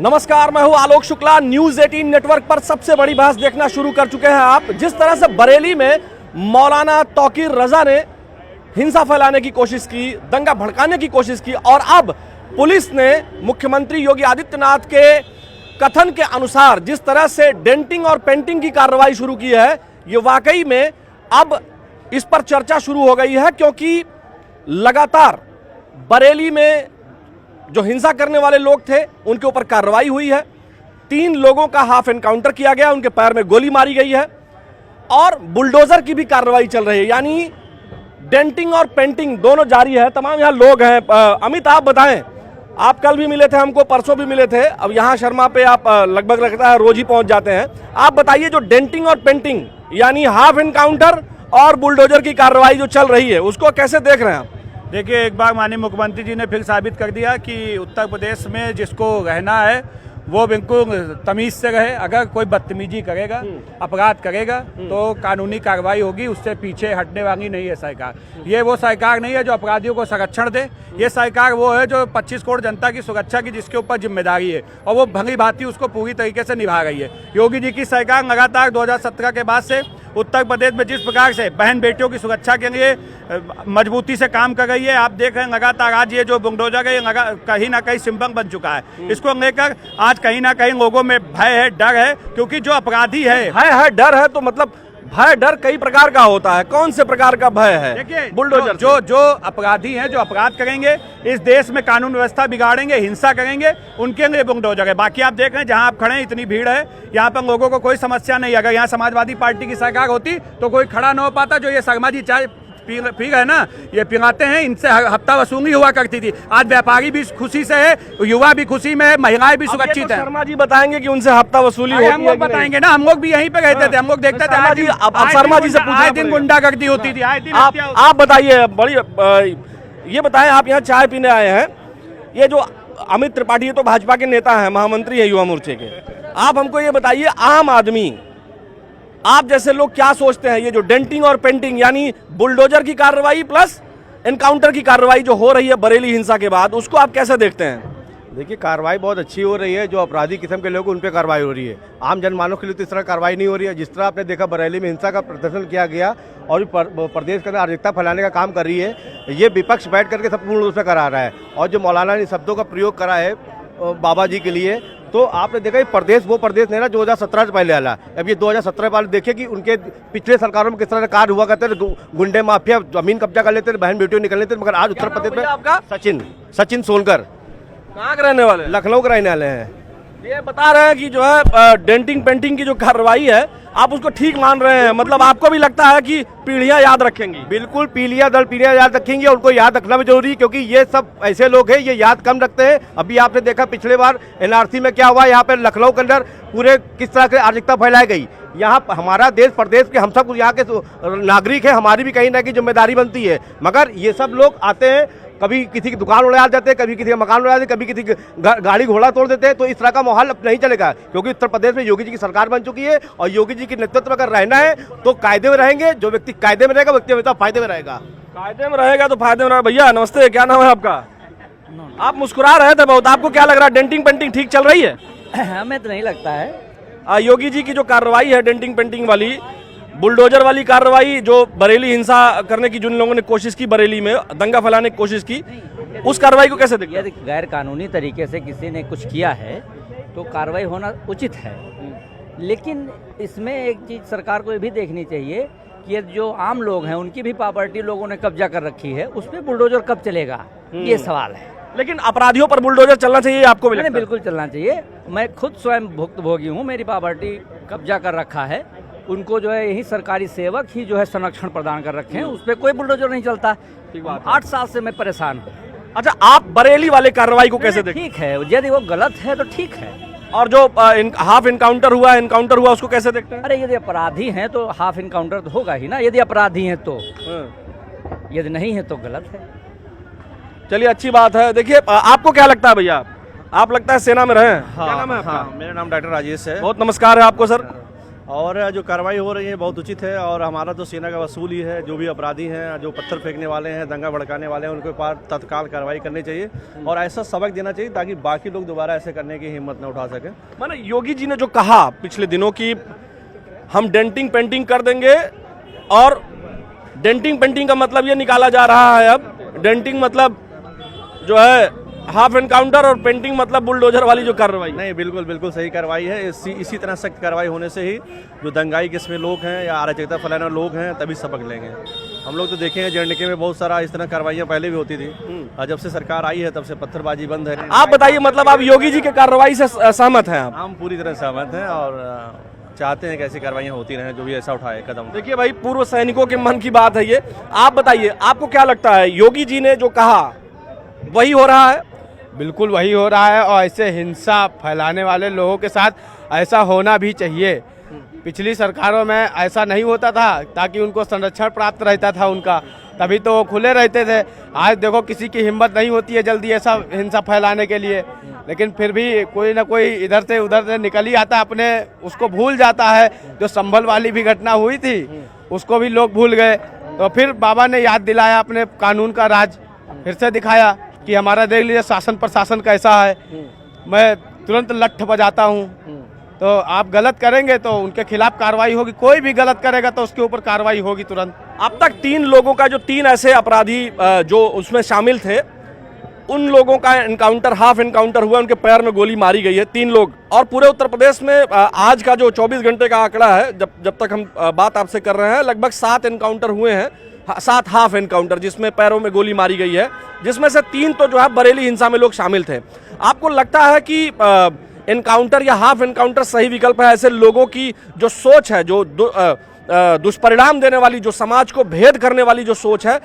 नमस्कार, मैं हूं आलोक शुक्ला। न्यूज 18 नेटवर्क पर सबसे बड़ी बहस देखना शुरू कर चुके हैं आप। जिस तरह से बरेली में मौलाना तौकीर रजा ने हिंसा फैलाने की कोशिश की, दंगा भड़काने की कोशिश की, और अब पुलिस ने मुख्यमंत्री योगी आदित्यनाथ के कथन के अनुसार जिस तरह से डेंटिंग और पेंटिंग की कार्रवाई शुरू की है, ये वाकई में अब इस पर चर्चा शुरू हो गई है, क्योंकि लगातार बरेली में जो हिंसा करने वाले लोग थे उनके ऊपर कार्रवाई हुई है। 3 लोगों का हाफ एनकाउंटर किया गया, उनके पैर में गोली मारी गई है, और बुलडोजर की भी कार्रवाई चल रही है। यानी डेंटिंग और पेंटिंग दोनों जारी है। तमाम यहाँ लोग हैं। अमित, आप बताएं, आप कल भी मिले थे हमको, परसों भी मिले थे, अब यहाँ शर्मा पे आप लगभग लगता है रोज ही पहुंच जाते हैं। आप बताइए, जो डेंटिंग और पेंटिंग यानी हाफ एनकाउंटर और बुलडोजर की कार्रवाई जो चल रही है, उसको कैसे देख रहे हैं आप? देखिए, एक बार माननीय मुख्यमंत्री जी ने फिर साबित कर दिया कि उत्तर प्रदेश में जिसको रहना है वो बिल्कुल तमीज़ से रहे। अगर कोई बदतमीजी करेगा, अपराध करेगा, तो कानूनी कार्रवाई होगी। उससे पीछे हटने वाली नहीं है सरकार। ये वो सरकार नहीं है जो अपराधियों को संरक्षण दे। ये सरकार वो है जो 25 करोड़ जनता की सुरक्षा की जिसके ऊपर जिम्मेदारी है, और वो भली भांति उसको पूरी तरीके से निभा रही है। योगी जी की सरकार लगातार 2017 के बाद से उत्तर प्रदेश में जिस प्रकार से बहन बेटियों की सुरक्षा के लिए मजबूती से काम कर रही है, आप देख रहे हैं लगातार आज ये जो बुलडोजर है, ये कहीं ना कहीं सिंबल बन चुका है। इसको लेकर आज कहीं ना कहीं लोगों में भय है, डर है, क्योंकि जो अपराधी है डर है, तो मतलब भय डर कई प्रकार का होता है। कौन से प्रकार का भय है? देखिए, बुलडोजर जो अपराधी हैं, जो अपराध करेंगे, इस देश में कानून व्यवस्था बिगाड़ेंगे, हिंसा करेंगे, उनके लिए बुलडोजर है। बाकी आप देख रहे हैं जहां आप खड़े हैं इतनी भीड़ है, यहाँ पर लोगों को कोई समस्या नहीं। अगर यहाँ समाजवादी पार्टी की सरकार होती तो कोई खड़ा न हो पाता। जो ये शर्मा जी चाय पी गए ना, ये पिलाते हैं, इनसे हफ्ता वसूली हुआ करती थी। आज व्यापारी भी खुशी से है, युवा भी खुशी में है, महिलाएं भी सुरक्षित है। शर्मा जी बताएंगे कि उनसे हफ्ता वसूली होती है। हम लोग बताएंगे ना, हम लोग भी यहीं पे रहते थे, हम लोग देखते थे। अब शर्मा जी से पूछा, आए दिन गुंडागर्दी होती थी, आए दिन। आप बताइए, बड़ी ये बताएं, आप यहाँ चाय पीने आए हैं, ये जो अमित त्रिपाठी है तो भाजपा के नेता हैं, महामंत्री है युवा मोर्चे के। आप हमको ये बताइए, आम आदमी, आप जैसे लोग क्या सोचते हैं, ये जो डेंटिंग और पेंटिंग यानी बुलडोजर की कार्रवाई प्लस एनकाउंटर की कार्रवाई जो हो रही है बरेली हिंसा के बाद, उसको आप कैसे देखते हैं? देखिए, कार्रवाई बहुत अच्छी हो रही है। जो अपराधी किस्म के लोग उन पे कार्रवाई हो रही है। आम जनमानव के लिए तो इस तरह कार्रवाई नहीं हो रही है। जिस तरह आपने देखा बरेली में हिंसा का प्रदर्शन किया गया और प्रदेश के अंदर अराजकता फैलाने का काम कर रही है, ये विपक्ष बैठ करके सब पूर्ण रूप से करा रहा है। और जो मौलाना ने शब्दों का प्रयोग करा है बाबा जी के लिए, तो आपने देखा प्रदेश वो प्रदेश नहीं ना 2017 से पहले आला। अब ये 2017 वाले देखिए कि उनके पिछले सरकारों में किस तरह कार्य हुआ करते थे। गुंडे माफिया जमीन कब्जा कर लेते थे, बहन बेटियों निकल लेते थे। मगर आज उत्तर प्रदेश में आपका सचिन सोनकर, कहाँ के रहने वाले? लखनऊ के रहने वाले हैं। ये बता रहे हैं कि जो है डेंटिंग पेंटिंग की जो कार्रवाई है, आप उसको ठीक मान रहे हैं। मतलब आपको भी लगता है कि पीढ़ियां याद रखेंगी? बिल्कुल, पीढ़ियां याद रखेंगी। उनको याद रखना भी जरूरी, क्योंकि ये सब ऐसे लोग हैं, ये याद कम रखते हैं। अभी आपने देखा पिछले बार एनआरसी में क्या हुआ, यहाँ पे लखनऊ के अंदर पूरे किस तरह से अराजकता फैलाई गई। यहाँ हमारा देश प्रदेश के हम सब यहाँ के नागरिक हैं, हमारी भी कहीं ना कहीं जिम्मेदारी बनती है। मगर ये सब लोग आते हैं, कभी किसी की दुकान उड़ा देते हैं, कभी किसी का मकान उड़ा देते हैं, कभी किसी की गाड़ी घोड़ा तोड़ देते हैं। तो इस तरह का माहौल अब नहीं चलेगा, क्योंकि उत्तर प्रदेश में योगी जी की सरकार बन चुकी है। और योगी जी के नेतृत्व में अगर रहना है तो कायदे में रहेंगे। जो व्यक्ति कायदे में रहेगा, व्यक्ति हमेशा फायदे में रहेगा। कायदे में रहेगा तो फायदे में रहेगा। भैया नमस्ते, क्या नाम है आपका? आप मुस्कुरा रहे थे बहुत, आपको क्या लग रहा है, डेंटिंग पेंटिंग ठीक चल रही है? हमें तो नहीं लगता है। योगी जी की जो कार्रवाई है डेंटिंग पेंटिंग वाली, बुलडोजर वाली कार्रवाई, जो बरेली हिंसा करने की जिन लोगों ने कोशिश की, बरेली में दंगा फैलाने की कोशिश की, उस कार्रवाई को कैसे देखते हैं? यदि गैर कानूनी तरीके से किसी ने कुछ किया है तो कार्रवाई होना उचित है। लेकिन इसमें एक चीज सरकार को ये भी देखनी चाहिए कि जो आम लोग हैं उनकी भी प्रॉपर्टी लोगों ने कब्जा कर रखी है, उस पर बुलडोजर कब चलेगा, ये सवाल है। लेकिन अपराधियों पर बुलडोजर चलना चाहिए, आपको भी लगता है? बिल्कुल चलना चाहिए। मैं खुद स्वयं भुक्तभोगी हूँ, मेरी प्रॉपर्टी कब्जा कर रखा है। उनको जो है यही सरकारी सेवक ही जो है संरक्षण प्रदान कर रखे हैं, उस पर कोई बुलडोजर नहीं चलता। 8 साल से मैं परेशान हूँ। अच्छा, आप बरेली वाले कार्रवाई को कैसे देखते? ठीक है, यदि वो गलत है तो ठीक है। और जो हाफ एनकाउंटर हुआ उसको कैसे देखते हैं? अरे यदि अपराधी हैं तो हाफ एनकाउंटर तो होगा ही ना, यदि अपराधी हैं तो। यदि नहीं है तो गलत है। चलिए, अच्छी बात है। देखिए, आपको क्या लगता है भैया? आप लगता है सेना में रहे हैं? हाँ, क्या नाम है आपका? हाँ, मेरा नाम डॉक्टर राजेश है। बहुत नमस्कार है आपको सर। और जो कार्रवाई हो रही है बहुत उचित है। और हमारा तो सेना का वसूल ही है, जो भी अपराधी हैं, जो पत्थर फेंकने वाले हैं, दंगा भड़काने वाले हैं, उनके ऊपर तत्काल कार्रवाई करनी चाहिए और ऐसा सबक देना चाहिए ताकि बाकी लोग दोबारा ऐसे करने की हिम्मत न उठा सकें। माने योगी जी ने जो कहा पिछले दिनों की हम डेंटिंग पेंटिंग कर देंगे, और डेंटिंग पेंटिंग का मतलब ये निकाला जा रहा है अब, डेंटिंग मतलब जो है हाफ एनकाउंटर और पेंटिंग मतलब बुलडोजर वाली जो कार्रवाई। नहीं, बिल्कुल बिल्कुल सही कार्रवाई है। इसी तरह सख्त कार्रवाई होने से ही जो दंगाई किस्म लोग हैं या अराजकता फैलाने वाले लोग हैं तभी सबक लेंगे। हम लोग तो देखे हैं JNK में बहुत सारा इस तरह कार्रवाइयाँ पहले भी होती थी, और जब से सरकार आई है तब से पत्थरबाजी बंद है। आप बताइए, मतलब आप योगी जी के कार्रवाई से सहमत हैं आप? हम पूरी तरह सहमत हैं और चाहते हैं कि ऐसी कार्रवाइयाँ होती रहें, जो भी ऐसा उठाए कदम। देखिए भाई, पूर्व सैनिकों के मन की बात है ये। आप बताइए, आपको क्या लगता है, योगी जी ने जो कहा वही हो रहा है? बिल्कुल वही हो रहा है, और ऐसे हिंसा फैलाने वाले लोगों के साथ ऐसा होना भी चाहिए। पिछली सरकारों में ऐसा नहीं होता था, ताकि उनको संरक्षण प्राप्त रहता था उनका, तभी तो वो खुले रहते थे। आज देखो किसी की हिम्मत नहीं होती है जल्दी ऐसा हिंसा फैलाने के लिए, लेकिन फिर भी कोई ना कोई इधर से उधर से निकल ही आता, अपने उसको भूल जाता है। जो संभल वाली भी घटना हुई थी उसको भी लोग भूल गए, तो फिर बाबा ने याद दिलाया अपने कानून का राज फिर से दिखाया कि हमारा देख लीजिए शासन प्रशासन कैसा है। मैं तुरंत लठ बजाता हूँ, तो आप गलत करेंगे तो उनके खिलाफ कार्रवाई होगी, कोई भी गलत करेगा तो उसके ऊपर कार्रवाई होगी तुरंत। अब तक 3 लोगों का, जो 3 ऐसे अपराधी जो उसमें शामिल थे, उन लोगों का एनकाउंटर, हाफ एनकाउंटर हुआ, उनके पैर में गोली मारी गई है 3 लोग। और पूरे उत्तर प्रदेश में आज का जो 24 घंटे का आंकड़ा है, जब तक हम बात आपसे कर रहे हैं, लगभग 7 एनकाउंटर हुए हैं, 7 हाफ एनकाउंटर जिसमें पैरों में गोली मारी गई है, जिसमें से 3 तो जो है बरेली हिंसा में लोग शामिल थे। आपको लगता है कि एनकाउंटर या हाफ एनकाउंटर सही विकल्प है? ऐसे लोगों की जो सोच है, जो दुष्परिणाम देने वाली, जो समाज को भेद करने वाली जो सोच है,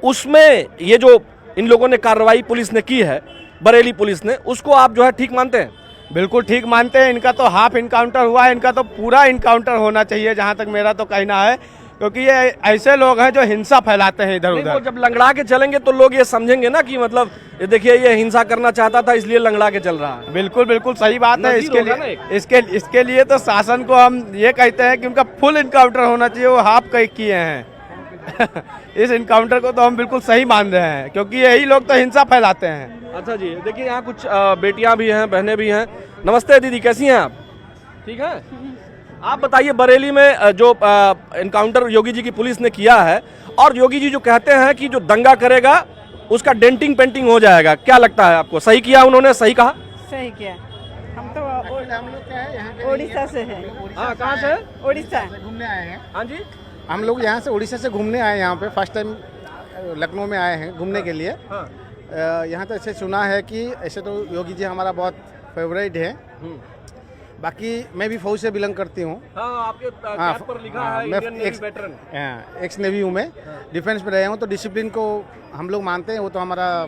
उसमें ये जो इन लोगों ने कार्रवाई पुलिस ने की है, बरेली पुलिस ने, उसको आप जो है ठीक मानते हैं? बिल्कुल ठीक मानते हैं। इनका तो हाफ इनकाउंटर हुआ है, इनका तो पूरा इनकाउंटर होना चाहिए, जहां तक मेरा तो कहना है, क्योंकि ये ऐसे लोग हैं जो हिंसा फैलाते हैं इधर उधर। जब लंगड़ा के चलेंगे तो लोग ये समझेंगे ना कि मतलब ये देखिए, ये हिंसा करना चाहता था इसलिए लंगड़ा के चल रहा है। बिल्कुल बिल्कुल सही बात है। इसके लिए तो शासन को हम ये कहते हैं कि उनका फुल इनकाउंटर होना चाहिए, वो हाफ किए हैं। इस इनकाउंटर को तो हम बिल्कुल सही मान रहे हैं, क्योंकि यही लोग तो हिंसा फैलाते हैं। अच्छा जी, देखिए यहाँ कुछ बेटियां भी हैं, बहनें भी हैं। नमस्ते दीदी, कैसी हैं आप? ठीक है। आप बताइए, बरेली में जो एनकाउंटर योगी जी की पुलिस ने किया है, और योगी जी जो कहते हैं कि जो दंगा करेगा उसका डेंटिंग पेंटिंग हो जाएगा, क्या लगता है आपको? सही किया उन्होंने? सही कहा? सही किया। हम तो हम लोग क्या है, यहाँ ओडिशा से है। हाँ, कहाँ से? ओडिशा घूमने आए हैं। हाँ जी, हम लोग यहाँ से उड़ीसा से घूमने आए हैं। यहाँ पे फर्स्ट टाइम लखनऊ में आए हैं घूमने के लिए। हाँ। यहाँ तो ऐसे सुना है कि ऐसे तो योगी जी हमारा बहुत फेवरेट है। बाकी मैं भी फौज से बिलोंग करती हूँ। हाँ, आपके कैप पर लिखा है मैं Indian navy veteran. X navy हूँ मैं, डिफेंस में रहे हूँ, तो डिसिप्लिन को हम लोग मानते हैं, वो तो हमारा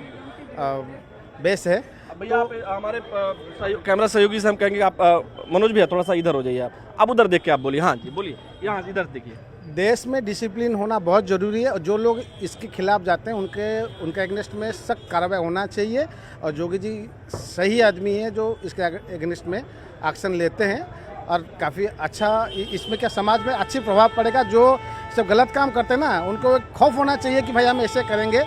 बेस है। भैया आप हमारे कैमरा सहयोगी से हम कहेंगे आप मनोज भैया थोड़ा सा इधर हो जाइए, आप उधर देख के आप बोलिए। हाँ जी बोलिए, यहाँ इधर देखिए। देश में डिसिप्लिन होना बहुत ज़रूरी है, और जो लोग इसके खिलाफ जाते हैं उनके अगेंस्ट में सख्त कार्रवाई होना चाहिए। और योगी जी सही आदमी है जो इसके अगेंस्ट में एक्शन लेते हैं, और काफ़ी अच्छा इसमें क्या समाज में अच्छी प्रभाव पड़ेगा। जो सब गलत काम करते हैं ना, उनको एक खौफ होना चाहिए कि भाई हम ऐसे करेंगे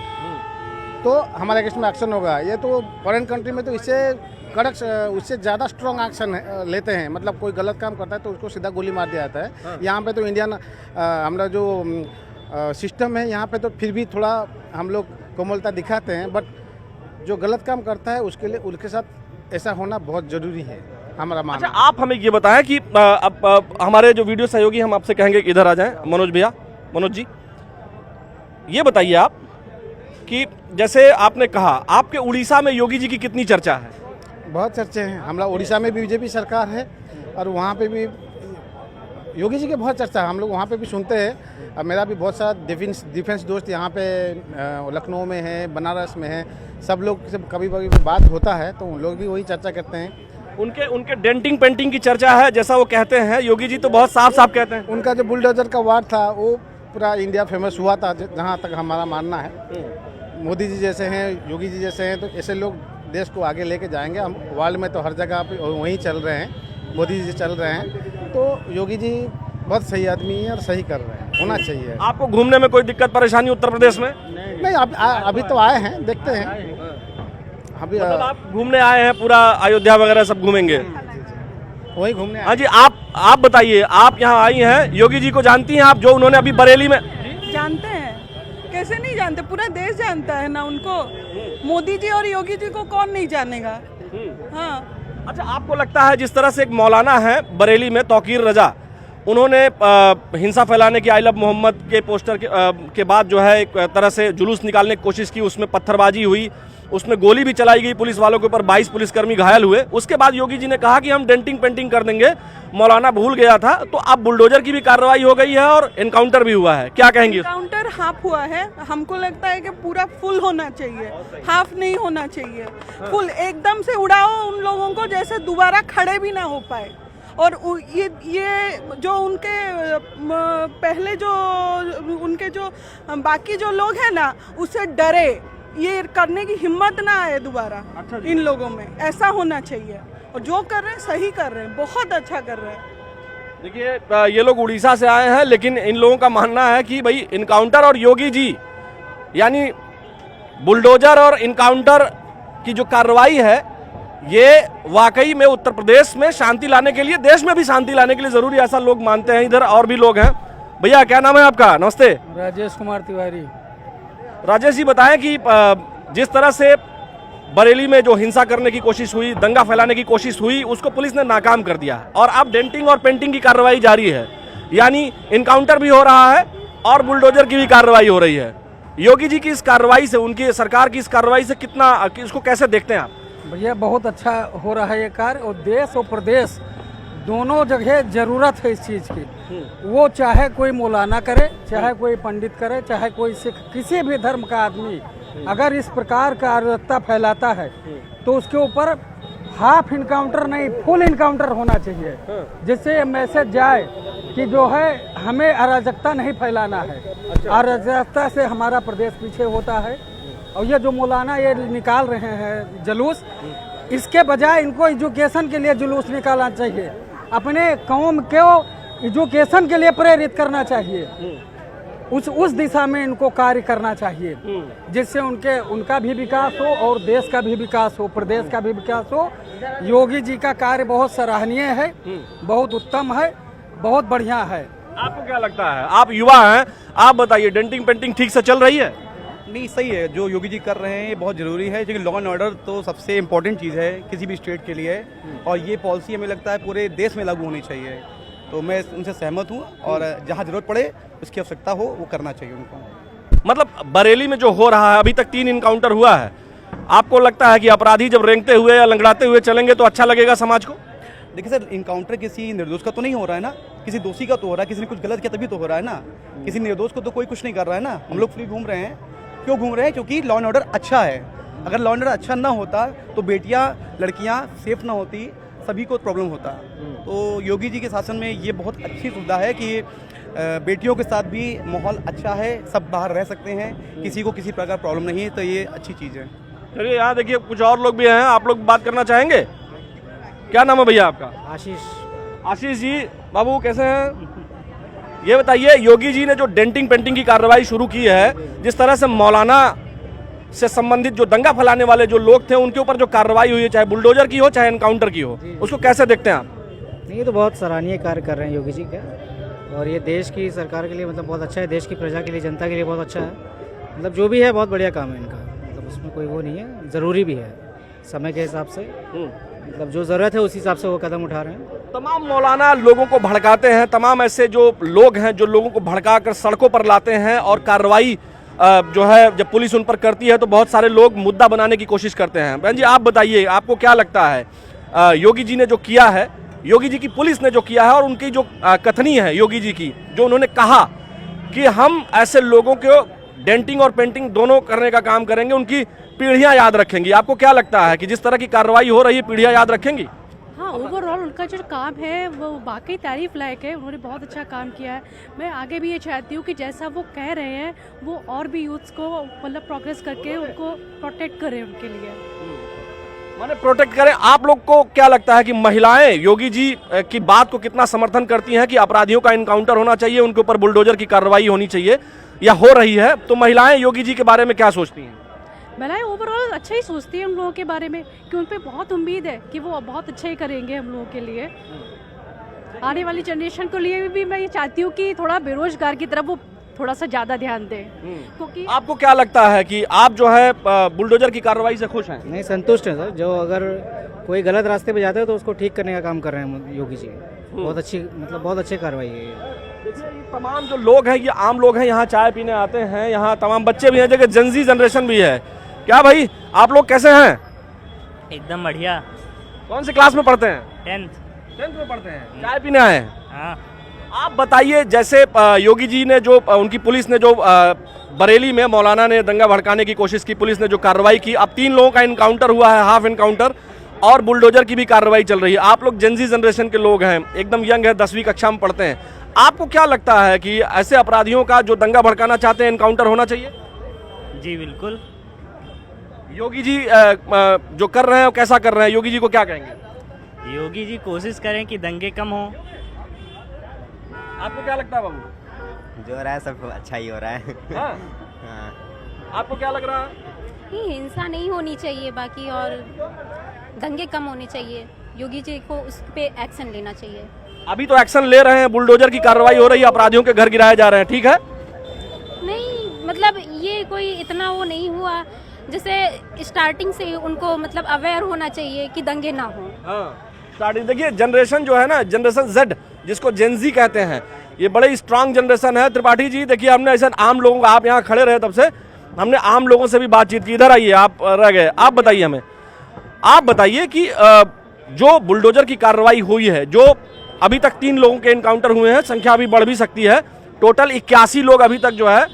तो हमारे अगेंस्ट में एक्शन होगा। ये तो फॉरेन कंट्री में तो इससे कड़क, उससे ज़्यादा स्ट्रॉन्ग एक्शन लेते हैं। मतलब कोई गलत काम करता है तो उसको सीधा गोली मार दिया जाता है। हाँ। यहाँ पे तो इंडियन हमारा जो सिस्टम है, यहाँ पे तो फिर भी थोड़ा हम लोग कोमलता दिखाते हैं, बट जो गलत काम करता है उसके लिए उनके साथ ऐसा होना बहुत ज़रूरी है, हमारा मानना। अच्छा, आप हमें ये बताएं कि अब हमारे जो वीडियो सहयोगी, हम आपसे कहेंगे कि इधर आ जाएं। मनोज भैया, मनोज जी, ये बताइए आप कि जैसे आपने कहा, आपके उड़ीसा में योगी जी की कितनी चर्चा है? बहुत चर्चे हैं। हमारा उड़ीसा में भी बीजेपी सरकार है, और वहाँ पे भी योगी जी के बहुत चर्चा है, हम लोग वहाँ पे भी सुनते हैं। और मेरा भी बहुत सारा डिफेंस दोस्त यहाँ पे लखनऊ में है, बनारस में है, सब लोग से कभी कभी बात होता है तो उन लोग भी वही चर्चा करते हैं। उनके डेंटिंग पेंटिंग की चर्चा है, जैसा वो कहते हैं। योगी जी तो बहुत साफ साफ कहते हैं। उनका जो बुलडोजर का वार था वो पूरा इंडिया फेमस हुआ था, जहाँ तक हमारा मानना है। मोदी जी जैसे हैं, योगी जी जैसे हैं, तो ऐसे लोग देश को आगे लेके जाएंगे। हम वर्ल्ड में तो हर जगह पे वहीं चल रहे हैं, मोदी जी चल रहे हैं, तो योगी जी बहुत सही आदमी है और सही कर रहे हैं, होना चाहिए। आपको घूमने में कोई दिक्कत परेशानी उत्तर प्रदेश में? नहीं, अभी तो आए हैं, देखते हैं अभी। मतलब आप घूमने आए हैं, पूरा अयोध्या वगैरह सब घूमेंगे? वही घूमने हाँ जी, आप बताइए, आप यहाँ आई हैं, योगी जी को जानती हैं आप, जो उन्होंने अभी बरेली में? जानते हैं, कैसे नहीं जानते, पूरा देश जानता है ना उनको। मोदी जी और योगी जी को कौन नहीं जानेगा। हाँ। अच्छा, आपको लगता है जिस तरह से एक मौलाना है बरेली में, तौकीर रजा, उन्होंने हिंसा फैलाने की, आई लव मोहम्मद के पोस्टर के बाद जो है एक तरह से जुलूस निकालने की कोशिश की, उसमें पत्थरबाजी हुई, उसमें गोली भी चलाई गई पुलिस वालों के ऊपर, 22 पुलिसकर्मी घायल हुए। उसके बाद योगी जी ने कहा कि हम डेंटिंग पेंटिंग कर देंगे, मौलाना भूल गया था। तो अब बुलडोजर की भी कार्रवाई हो गई है और एनकाउंटर भी हुआ है, क्या कहेंगे? एनकाउंटर हाफ हुआ है, हमको लगता है कि पूरा फुल होना चाहिए, हाफ नहीं होना चाहिए। फुल एकदम से उड़ाओ उन लोगों को, जैसे दोबारा खड़े भी ना हो पाए। और ये जो उनके पहले जो उनके जो बाकी जो लोग हैं ना, उससे डरे, ये करने की हिम्मत ना आए दोबारा। अच्छा, इन लोगों में ऐसा होना चाहिए। और जो कर रहे हैं सही कर रहे हैं, बहुत अच्छा कर रहे हैं। देखिए, ये लोग उड़ीसा से आए हैं, लेकिन इन लोगों का मानना है कि भाई इनकाउंटर और योगी जी, यानी बुलडोजर और इनकाउंटर की जो कार्रवाई है, ये वाकई में उत्तर प्रदेश में शांति लाने के लिए, देश में भी शांति लाने के लिए जरूरी, ऐसा लोग मानते हैं। इधर और भी लोग हैं। भैया, क्या नाम है आपका? नमस्ते। राजेश कुमार तिवारी। राजेश जी, बताएं कि जिस तरह से बरेली में जो हिंसा करने की कोशिश हुई, दंगा फैलाने की कोशिश हुई, उसको पुलिस ने नाकाम कर दिया और अब डेंटिंग और पेंटिंग की कार्रवाई जारी है, यानी इनकाउंटर भी हो रहा है और बुलडोजर की भी कार्रवाई हो रही है। योगी जी की इस कार्रवाई से, उनकी सरकार की इस कार्रवाई से कितना, इसको कैसे देखते हैं आप? भैया, बहुत अच्छा हो रहा है ये कार्य, और देश और प्रदेश दोनों जगह जरूरत है इस चीज़ की। वो चाहे कोई मौलाना करे, चाहे कोई पंडित करे, चाहे कोई सिख, किसी भी धर्म का आदमी अगर इस प्रकार का अराजकता फैलाता है तो उसके ऊपर हाफ इनकाउंटर नहीं, फुल इनकाउंटर होना चाहिए, जिससे ये मैसेज जाए कि जो है हमें अराजकता नहीं फैलाना है। अराजकता से हमारा प्रदेश पीछे होता है। और ये जो मौलाना ये निकाल रहे हैं जुलूस, इसके बजाय इनको एजुकेशन के लिए जुलूस निकालना चाहिए, अपने कौम को एजुकेशन के लिए प्रेरित करना चाहिए, उस दिशा में इनको कार्य करना चाहिए, जिससे उनका भी विकास हो और देश का भी विकास हो, प्रदेश का भी विकास हो। योगी जी का कार्य बहुत सराहनीय है, बहुत उत्तम है, बहुत बढ़िया है। आपको क्या लगता है? आप युवा हैं, आप बताइए, डेंटिंग पेंटिंग ठीक से चल रही है? नहीं, सही है जो योगी जी कर रहे हैं, ये बहुत ज़रूरी है, क्योंकि लॉ एंड ऑर्डर तो सबसे इम्पोर्टेंट चीज़ है किसी भी स्टेट के लिए, और ये पॉलिसी हमें लगता है पूरे देश में लागू होनी चाहिए। तो मैं उनसे सहमत हूँ, और जहाँ ज़रूरत पड़े, उसकी आवश्यकता हो, वो करना चाहिए उनको। मतलब बरेली में जो हो रहा है, अभी तक 3 इनकाउंटर हुआ है, आपको लगता है कि अपराधी जब रेंगते हुए या लंगड़ाते हुए चलेंगे तो अच्छा लगेगा समाज को? देखिए सर, इनकाउंटर किसी निर्दोष का तो नहीं हो रहा है ना, किसी दोषी का तो हो रहा है, किसी ने कुछ गलत किया तभी तो हो रहा है ना। किसी निर्दोष को तो कोई कुछ नहीं कर रहा है ना। हम लोग फ्री घूम रहे हैं, क्यों घूम रहे हैं? क्योंकि लॉ एंड ऑर्डर अच्छा है। अगर लॉ एंड ऑर्डर अच्छा ना होता तो बेटियां, लड़कियां सेफ ना होती, सभी को प्रॉब्लम होता। तो योगी जी के शासन में ये बहुत अच्छी सुविधा है कि बेटियों के साथ भी माहौल अच्छा है, सब बाहर रह सकते हैं, किसी को किसी प्रकार प्रॉब्लम नहीं है, तो ये अच्छी चीज़ है। चलिए, यहाँ देखिए कुछ और लोग भी हैं, आप लोग बात करना चाहेंगे? क्या नाम है भैया आपका? आशीष। आशीष जी, बाबू कैसे हैं? ये बताइए, योगी जी ने जो डेंटिंग पेंटिंग की कार्रवाई शुरू की है, जिस तरह से मौलाना से संबंधित जो दंगा फैलाने वाले जो लोग थे, उनके ऊपर जो कार्रवाई हुई है, चाहे बुलडोजर की हो चाहे एनकाउंटर की हो, उसको कैसे देखते हैं आप? नहीं, ये तो बहुत सराहनीय कार्य कर रहे हैं योगी जी का, और ये देश की सरकार के लिए मतलब बहुत अच्छा है, देश की प्रजा के लिए, जनता के लिए बहुत अच्छा है। मतलब जो भी है बहुत बढ़िया काम है इनका, मतलब उसमें कोई वो नहीं है, ज़रूरी भी है समय के हिसाब से, मतलब जो ज़रूरत है उस हिसाब से वो कदम उठा रहे हैं। तमाम मौलाना लोगों को भड़काते हैं, तमाम ऐसे जो लोग हैं जो लोगों को भड़का कर सड़कों पर लाते हैं, और कार्रवाई जो है जब पुलिस उन पर करती है तो बहुत सारे लोग मुद्दा बनाने की कोशिश करते हैं। बहन जी, आप बताइए, आपको क्या लगता है योगी जी ने जो किया है, योगी जी की पुलिस ने जो किया है, और उनकी जो कथनी है योगी जी की, जो उन्होंने कहा कि हम ऐसे लोगों को डेंटिंग और पेंटिंग दोनों करने का काम करेंगे, उनकी पीढ़ियां याद रखेंगी। आपको क्या लगता है कि जिस तरह की कार्रवाई हो रही है, पीढ़ियां याद रखेंगी? हाँ, ओवरऑल उनका जो काम है वो वाकई तारीफ लायक है, उन्होंने बहुत अच्छा काम किया है। मैं आगे भी ये चाहती हूँ कि जैसा वो कह रहे हैं वो और भी यूथ्स को मतलब प्रोग्रेस करके उनको प्रोटेक्ट करें उनके लिए। माने प्रोटेक्ट करें। आप लोग को क्या लगता है कि महिलाएं योगी जी की बात को कितना समर्थन करती हैं कि अपराधियों का इनकाउंटर होना चाहिए, उनके ऊपर बुलडोजर की कार्रवाई होनी चाहिए, या हो रही है? तो महिलाएं योगी जी के बारे में क्या सोचती हैं? महिलाएं ओवरऑल अच्छा ही सोचती है हम लोगों के बारे में, कि उन पे बहुत उम्मीद है कि वो बहुत अच्छा ही करेंगे हम लोगों के लिए। आने वाली जनरेशन के लिए भी मैं ये चाहती हूँ कि थोड़ा बेरोजगार की तरफ वो थोड़ा सा ज़्यादा ध्यान दें, क्योंकि आपको क्या लगता है कि आप जो है बुलडोजर की कार्रवाई से खुश हैं? नहीं, संतुष्ट हैं सर। जो अगर कोई गलत रास्ते पे जाता है तो उसको ठीक करने का काम कर रहे हैं योगी जी। बहुत अच्छी, मतलब बहुत अच्छी कार्रवाई है ये। तमाम जो लोग हैं, ये आम लोग हैं, यहाँ चाय पीने आते हैं, यहाँ तमाम बच्चे भी हैं, जगह जनजी जनरेशन भी है। क्या भाई, आप लोग कैसे हैं? एकदम बढ़िया। कौन से क्लास में पढ़ते हैं? 10th में पढ़ते हैं। चाय पीने आए हैं? हाँ। आप बताइए, जैसे योगी जी ने जो उनकी पुलिस ने जो बरेली में मौलाना ने दंगा भड़काने की कोशिश की, पुलिस ने जो कार्रवाई की, अब 3 लोगों का इनकाउंटर हुआ है, हाफ इनकाउंटर, और बुलडोजर की भी कार्रवाई चल रही है। आप लोग जनजी जनरेशन के लोग हैं, एकदम यंग है, 10वीं कक्षा में पढ़ते हैं। आपको क्या लगता है कि ऐसे अपराधियों का जो दंगा भड़काना चाहते हैं इनकाउंटर होना चाहिए? जी बिल्कुल। योगी जी जो कर रहे हैं वो कैसा कर रहे हैं? योगी जी को क्या कहेंगे? योगी जी कोशिश करें कि दंगे कम हो। आपको क्या लगता है बाबू? जो हो रहा है सब अच्छा ही हो रहा है। हाँ? हाँ। आपको क्या लग रहा है? हिंसा नहीं होनी चाहिए बाकी, और दंगे कम होने चाहिए। योगी जी को उस पे एक्शन लेना चाहिए। अभी तो एक्शन ले रहे हैं, बुलडोजर की कार्रवाई हो रही है, अपराधियों के घर गिराए जा रहे हैं, ठीक है? नहीं, मतलब ये कोई इतना वो नहीं हुआ, जैसे स्टार्टिंग से उनको मतलब अवेयर होना चाहिए कि दंगे ना हो। स्टार्टिंग देखिए, जनरेशन जो है ना, जनरेशन जेड जिसको जेनजी कहते हैं, ये बड़े स्ट्रांग जनरेशन है। त्रिपाठी जी देखिए, हमने ऐसे आम लोगों को, आप यहाँ खड़े रहे तब से हमने आम लोगों से भी बातचीत की। इधर आइए, आप रह गए, आप बताइए हमें, आप बताइए कि जो बुलडोजर की कार्रवाई हुई है, जो अभी तक 3 लोगों के इनकाउंटर हुए हैं, संख्या अभी बढ़ भी सकती है, टोटल 81 लोग अभी तक जो है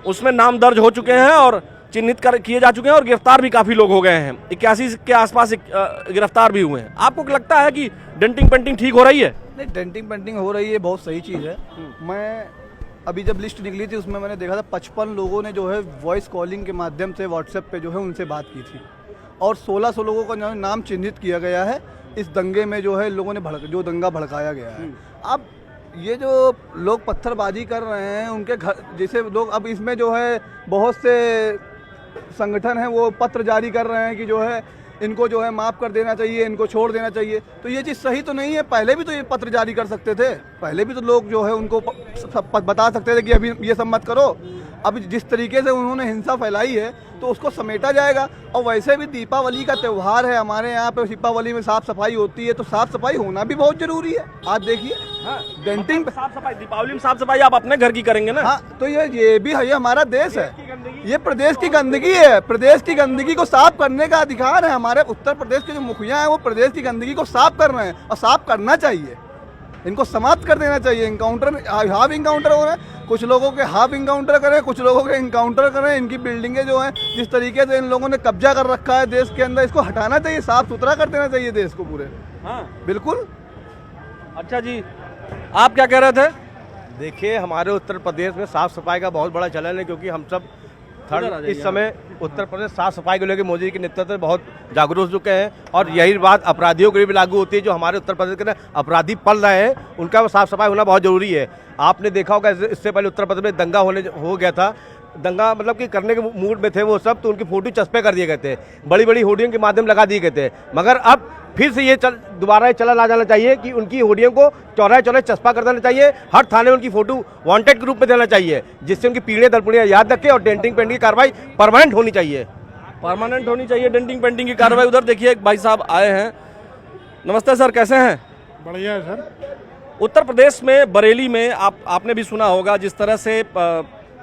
उसमें नाम दर्ज हो चुके हैं और चिन्हित किए जा चुके हैं, और गिरफ्तार भी काफी लोग हो गए हैं। 81 के आसपास गिरफ्तार भी हुए हैं। आपको लगता है कि डेंटिंग पेंटिंग ठीक हो रही है? नहीं, डेंटिंग पेंटिंग हो रही है, बहुत सही चीज़ है। मैं अभी जब लिस्ट निकली थी उसमें मैंने देखा था 55 लोगों ने जो है वॉइस कॉलिंग के माध्यम से व्हाट्सएप पे जो है उनसे बात की थी, और 1600 लोगों का जो नाम चिन्हित किया गया है इस दंगे में, जो है लोगों ने जो दंगा भड़काया गया है। अब ये जो लोग पत्थरबाजी कर रहे हैं उनके घर जैसे लोग, अब इसमें जो है बहुत से संगठन हैं वो पत्र जारी कर रहे हैं कि जो है इनको जो है माफ़ कर देना चाहिए, इनको छोड़ देना चाहिए। तो ये चीज़ सही तो नहीं है। पहले भी तो ये पत्र जारी कर सकते थे, पहले भी तो लोग जो है उनको बता सकते थे कि अभी ये सब मत करो। अब जिस तरीके से उन्होंने हिंसा फैलाई है तो उसको समेटा जाएगा। और वैसे भी दीपावली का त्यौहार है, हमारे यहाँ पे दीपावली में साफ सफाई होती है, तो साफ सफाई होना भी बहुत जरूरी है। आज देखिए, डेंटिंग पे साफ सफाई, दीपावली में साफ सफाई आप अपने घर की करेंगे ना? हाँ, तो ये भी है, ये हमारा देश है, ये प्रदेश की गंदगी है। प्रदेश की गंदगी को साफ करने का अधिकार है। हमारे उत्तर प्रदेश के जो मुखिया हैं वो प्रदेश की गंदगी को साफ कर रहे हैं, और साफ करना चाहिए, इनको समाप्त कर देना चाहिए। इनकाउंटर, हाफ इनकाउंटर हो रहे हैं, कुछ लोगों के हाफ इनकाउंटर करें, कुछ लोगों के इनकाउंटर करें। इनकी बिल्डिंगें जो हैं जिस तरीके से इन लोगों ने कब्जा कर रखा है देश के अंदर, इसको हटाना चाहिए, साफ सुथरा कर देना चाहिए देश को पूरे। हाँ बिल्कुल। अच्छा जी, आप क्या कह रहे थे? देखिए, हमारे उत्तर प्रदेश में साफ सफाई का बहुत बड़ा चलन है, क्योंकि हम सब इस समय उत्तर प्रदेश साफ सफाई को लेकर मोदी जी के नेतृत्व में बहुत जागरूक हो चुके हैं, और यही बात अपराधियों के लिए भी लागू होती है। जो हमारे उत्तर प्रदेश के अपराधी पल रहे हैं उनका साफ सफाई होना बहुत जरूरी है। आपने देखा होगा इससे पहले उत्तर प्रदेश में दंगा हो गया था, दंगा मतलब कि करने के मूड में थे वो सब, तो उनकी फोटो चस्पे कर दिए गए थे, बड़ी बड़ी होर्डिंग के माध्यम लगा दिए गए थे। मगर अब फिर से ये दोबारा चलन आ जाना चाहिए कि उनकी होर्डिंग को चौराहे चौराहे चस्पा कर देना चाहिए, हर थाने उनकी फोटो वांटेड के रूप में देना चाहिए, जिससे उनकी पीढ़ियां दर पीढ़ियां याद रखें, और डेंटिंग पेंटिंग की कार्रवाई परमानेंट होनी चाहिए। परमानेंट होनी चाहिए डेंटिंग पेंटिंग की कार्रवाई। उधर देखिए, एक भाई साहब आए हैं। नमस्ते सर, कैसे हैं? बढ़िया है सर। उत्तर प्रदेश में बरेली में आपने भी सुना होगा जिस तरह से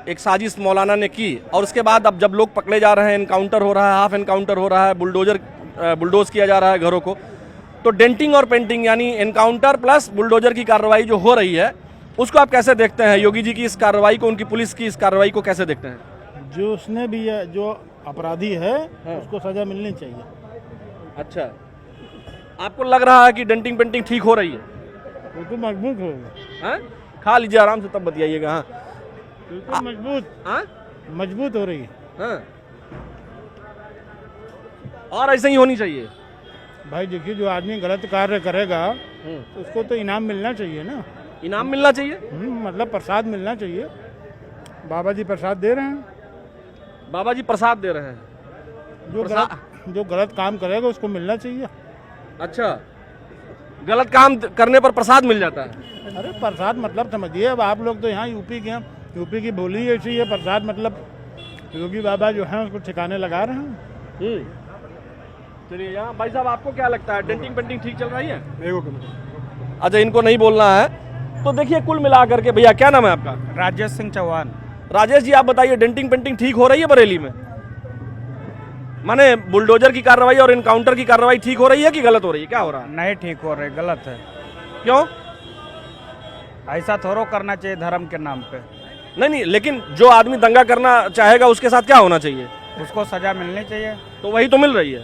एक साजिश मौलाना ने की, और उसके बाद अब जब लोग पकड़े जा रहे हैं, इनकाउंटर हो रहा है, हाफ इनकाउंटर हो रहा है, बुलडोज किया जा रहा है घरों को, तो डेंटिंग और पेंटिंग यानी इनकाउंटर प्लस बुलडोजर की कार्रवाई जो हो रही है, उसको आप कैसे देखते हैं? योगी जी की इस कार्रवाई को, उनकी पुलिस की इस कार्रवाई को कैसे देखते हैं? जो उसने भी जो अपराधी है उसको सजा मिलनी चाहिए। अच्छा, आपको लग रहा है कि डेंटिंग पेंटिंग ठीक हो रही है? बिल्कुल मजबूत होगा। हाँ, खा लीजिए आराम से, तब बताइएगा। हाँ, बिल्कुल मजबूत हो रही है। हाँ, और ऐसे ही होनी चाहिए। भाई देखिए, जो आदमी गलत कार्य करेगा तो उसको तो इनाम मिलना चाहिए ना। इनाम मिलना चाहिए, मतलब प्रसाद मिलना चाहिए। बाबा जी प्रसाद दे रहे हैं। बाबा जी प्रसाद दे रहे हैं। जो गलत काम करेगा उसको मिलना चाहिए। अच्छा, गलत काम करने पर प्रसाद मिल जाता है। अरे प्रसाद मतलब समझिए, अब आप लोग तो यहाँ यूपी के हैं, यूपी की बोली ऐसी है। प्रसाद मतलब योगी बाबा जो हैं उसको ठिकाने लगा रहे हैं। चलिए, यहाँ भाई साहब आपको क्या लगता है, डेंटिंग पेंटिंग ठीक चल रही है? अच्छा, इनको नहीं बोलना है तो देखिए, कुल मिलाकर के भैया क्या नाम है आपका? राजेश सिंह चौहान। राजेश जी, आप बताइए, डेंटिंग पेंटिंग ठीक हो रही है बरेली में? माने बुलडोजर की कार्रवाई और इनकाउंटर की कार्रवाई ठीक हो रही है कि गलत हो रही है? क्या हो रहा है? नहीं ठीक हो रही, गलत है। क्यों? ऐसा थोड़ा करना चाहिए धर्म के नाम पे। नहीं, लेकिन जो आदमी दंगा करना चाहेगा उसके साथ क्या होना चाहिए? उसको सजा मिलनी चाहिए। तो वही तो मिल रही है।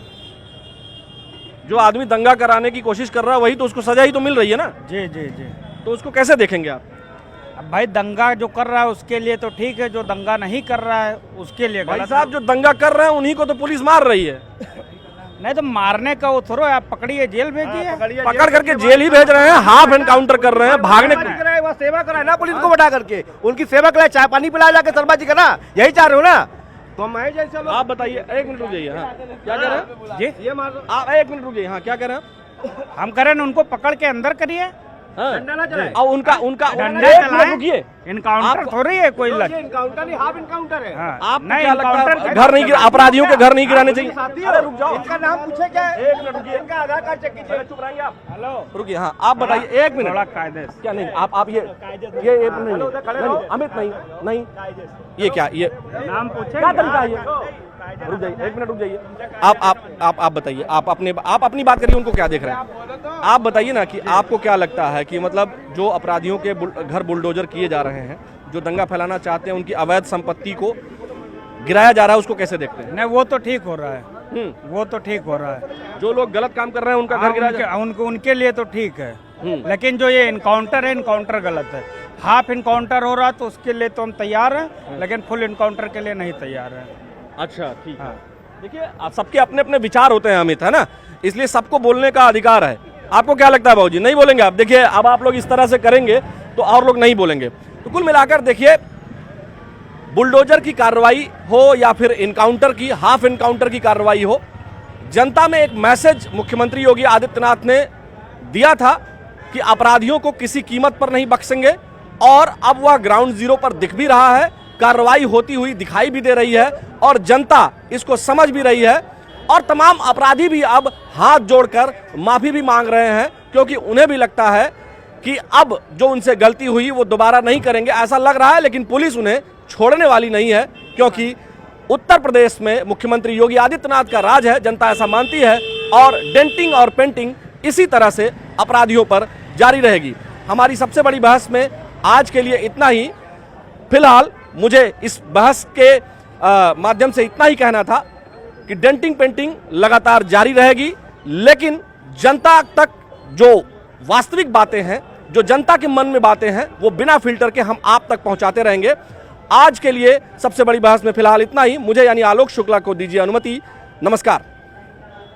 जो आदमी दंगा कराने की कोशिश कर रहा है वही तो, उसको सजा ही तो मिल रही है ना। जी जी जी। तो उसको कैसे देखेंगे आप? अब भाई दंगा जो कर रहा है उसके लिए तो ठीक है, जो दंगा नहीं कर रहा है उसके लिए भाई गलत साहब, जो दंगा कर रहे हैं उन्हीं को तो पुलिस मार रही है। नहीं तो मारने का वो थोड़ा, आप पकड़िए जेल भेजिए। पकड़ करके जेल ही भेज रहे हैं, हाफ एनकाउंटर कर रहे हैं, भागने वह सेवा कराए ना पुलिस को बैठा करके, उनकी सेवा कराए, चाय पानी पिलाया जाके शर्मा जी का ना, यही चाह रहे हो ना। तो मैं जैसे लोग, आप बताइए, एक मिनट रुक जाइए। हाँ, क्या कह रहे हैं जी? ये मार आप एक मिनट रुक जाइए। हाँ, क्या कह रहे हैं? हम करें उनको पकड़ के अंदर करिए। डंडा ना चलाए। और उनका डंडा एक मिनट चलाएं। रुकिए। इनकाउंटर थोड़ी है कोई लग। इनकाउंटर नहीं, हाफ इनकाउंटर है। हाँ, आप नहीं, क्या लगता है, इनकाउंटर घर नहीं, अपराधियों के घर नहीं गिराने चाहिए? अरे रुक जाओ, इनका नाम पूछे क्या है? एक मिनट रुकिए, इनका आधार कार्ड चेक कीजिए। चुप रहिए आप। हेलो, रुकिए। हाँ, आप बताइए, एक मिनट। थोड़ा कायदे से। क्या नहीं, आप ये नहीं, अमित नहीं, ये क्या, ये नाम पूछे क्या तरीका है ये? रुक जाइए, एक मिनट रुक जाइए। आप बताइए, आप अपनी बात करिए, उनको क्या देख रहे हैं? आप बताइए ना कि आपको क्या लगता है कि मतलब जो अपराधियों के घर बुलडोजर किए जा रहे हैं, जो दंगा फैलाना चाहते हैं, उनकी अवैध संपत्ति को गिराया जा रहा है, उसको कैसे देखते हैं? नहीं, वो तो ठीक हो रहा है। वो तो ठीक हो रहा है। जो लोग गलत काम कर रहे हैं उनका घर गिराया उनके लिए तो ठीक है, लेकिन जो ये इनकाउंटर है, इनकाउंटर गलत है। हाफ इनकाउंटर हो रहा तो उसके लिए तो हम तैयार हैं, लेकिन फुल इनकाउंटर के लिए नहीं तैयार है। अच्छा, ठीक है। देखिए, सबके अपने अपने विचार होते हैं अमित, है ना, इसलिए सबको बोलने का अधिकार है। आपको क्या लगता है बाबूजी, नहीं बोलेंगे आप? देखिए, अब आप लोग इस तरह से करेंगे तो और लोग नहीं बोलेंगे। तो कुल मिलाकर देखिए, बुलडोजर की कार्रवाई हो या फिर इनकाउंटर की, हाफ इनकाउंटर की कार्रवाई हो, जनता में एक मैसेज मुख्यमंत्री योगी आदित्यनाथ ने दिया था कि अपराधियों को किसी कीमत पर नहीं बख्शेंगे, और अब वह ग्राउंड जीरो पर दिख भी रहा है, कार्रवाई होती हुई दिखाई भी दे रही है, और जनता इसको समझ भी रही है, और तमाम अपराधी भी अब हाथ जोड़कर माफी भी मांग रहे हैं, क्योंकि उन्हें भी लगता है कि अब जो उनसे गलती हुई वो दोबारा नहीं करेंगे, ऐसा लग रहा है। लेकिन पुलिस उन्हें छोड़ने वाली नहीं है, क्योंकि उत्तर प्रदेश में मुख्यमंत्री योगी आदित्यनाथ का राज है, जनता ऐसा मानती है, और डेंटिंग और पेंटिंग इसी तरह से अपराधियों पर जारी रहेगी। हमारी सबसे बड़ी बहस में आज के लिए इतना ही। फिलहाल मुझे इस बहस के माध्यम से इतना ही कहना था कि डेंटिंग पेंटिंग लगातार जारी रहेगी, लेकिन जनता तक जो वास्तविक बातें हैं, जो जनता के मन में बातें हैं, वो बिना फिल्टर के हम आप तक पहुंचाते रहेंगे। आज के लिए सबसे बड़ी बहस में फिलहाल इतना ही। मुझे यानी आलोक शुक्ला को दीजिए अनुमति। नमस्कार।